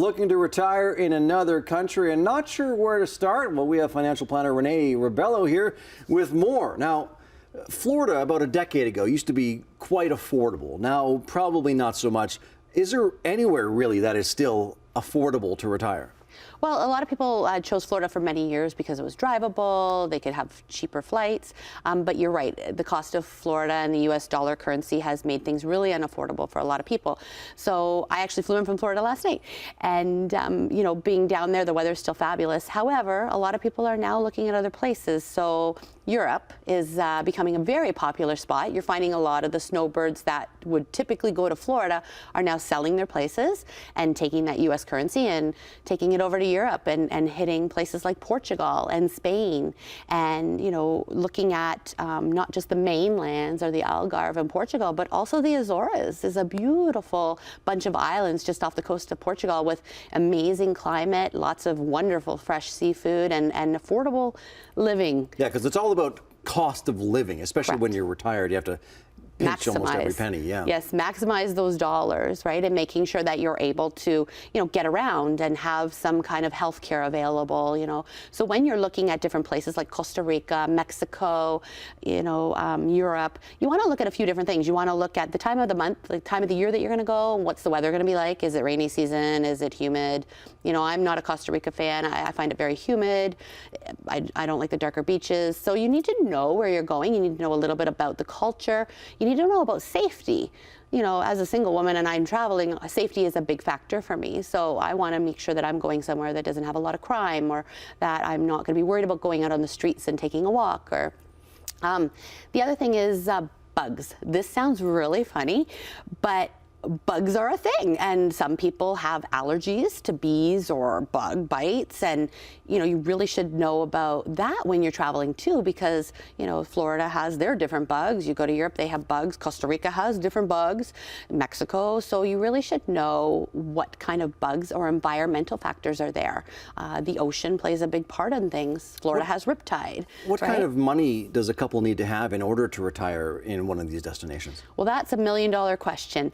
looking to retire in another country and not sure where to start? Well, we have financial planner Renee Rebelo here with more. Now, Florida about a decade ago used to be quite affordable. Now, probably not so much. Is there anywhere really that is still affordable to retire? Well, a lot of people chose Florida for many years because it was drivable, they could have cheaper flights, but you're right, the cost of Florida and the US dollar currency has made things really unaffordable for a lot of people. So I actually flew in from Florida last night, and you know, being down there, the weather's still fabulous. However, a lot of people are now looking at other places. So Europe is becoming a very popular spot. You're finding a lot of the snowbirds that would typically go to Florida are now selling their places and taking that US currency and taking it over to Europe and hitting places like Portugal and Spain, and you know, looking at not just the mainlands or the Algarve in Portugal, but also the Azores is a beautiful bunch of islands just off the coast of Portugal with amazing climate, lots of wonderful fresh seafood, and affordable living. Yeah, because it's all about cost of living, especially Correct. when you're retired. You have to pinch almost every penny. Yeah. Yes, maximize those dollars, right? And making sure that you're able to, you know, get around and have some kind of health care available, you know. So when you're looking at different places like Costa Rica, Mexico, you know, Europe, you want to look at a few different things. You want to look at the time of the month, the time of the year that you're going to go, and what's the weather going to be like? Is it rainy season? Is it humid? You know, I'm not a Costa Rica fan. I find it very humid. I don't like the darker beaches. So you need to know where you're going. You need to know a little bit about the culture. You need to know about safety. You know, as a single woman and I'm traveling, safety is a big factor for me. So I want to make sure that I'm going somewhere that doesn't have a lot of crime, or that I'm not going to be worried about going out on the streets and taking a walk. Or the other thing is bugs. This sounds really funny, but bugs are a thing, and some people have allergies to bees or bug bites, and you know, you really should know about that when you're traveling too, because you know, Florida has their different bugs. You go to Europe, they have bugs. Costa Rica has different bugs, Mexico. So you really should know what kind of bugs or environmental factors are there. The ocean plays a big part in things. Florida has riptide. What right? kind of money does a couple need to have in order to retire in one of these destinations? Well, that's $1 million question.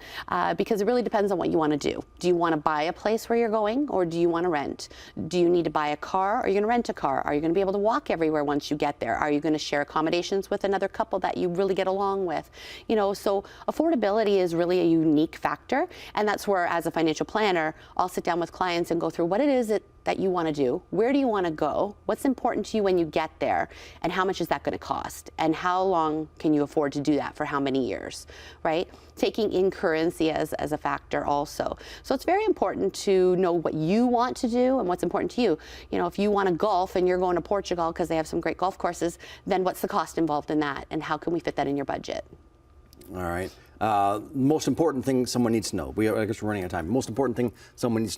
Because it really depends on what you want to do. Do you want to buy a place where you're going, or do you want to rent? Do you need to buy a car, or are you going to rent a car? Are you going to be able to walk everywhere once you get there? Are you going to share accommodations with another couple that you really get along with? You know, so affordability is really a unique factor, and that's where, as a financial planner, I'll sit down with clients and go through what it is that you want to do. Where do you want to go? What's important to you when you get there? And how much is that going to cost? And how long can you afford to do that for how many years, right? Taking in currency as a factor also. So it's very important to know what you want to do and what's important to you. You know, if you want to golf and you're going to Portugal because they have some great golf courses, then what's the cost involved in that? And how can we fit that in your budget? All right. Most important thing someone needs to know. I guess we're running out of time. Most important thing someone needs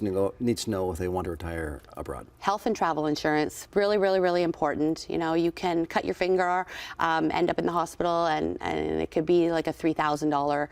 to know if they want to retire abroad. Health and travel insurance, really, really, really important. You know, you can cut your finger, end up in the hospital, and it could be like a $3,000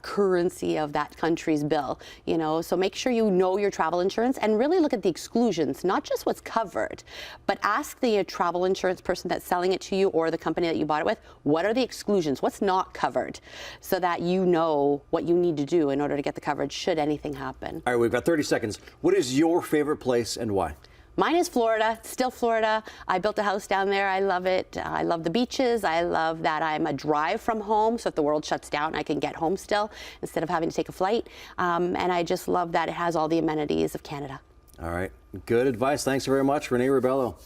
currency of that country's bill. You know, so make sure you know your travel insurance and really look at the exclusions, not just what's covered, but ask the travel insurance person that's selling it to you or the company that you bought it with, what are the exclusions? What's not covered? So that you know what you need to do in order to get the coverage should anything happen. All right, we've got 30 seconds. What is your favorite place and why? Mine is Florida, still Florida. I built a house down there. I love it. I love the beaches. I love that I'm a drive from home, so if the world shuts down, I can get home still instead of having to take a flight. And I just love that it has all the amenities of Canada. All right, good advice. Thanks very much, Renee Rebelo.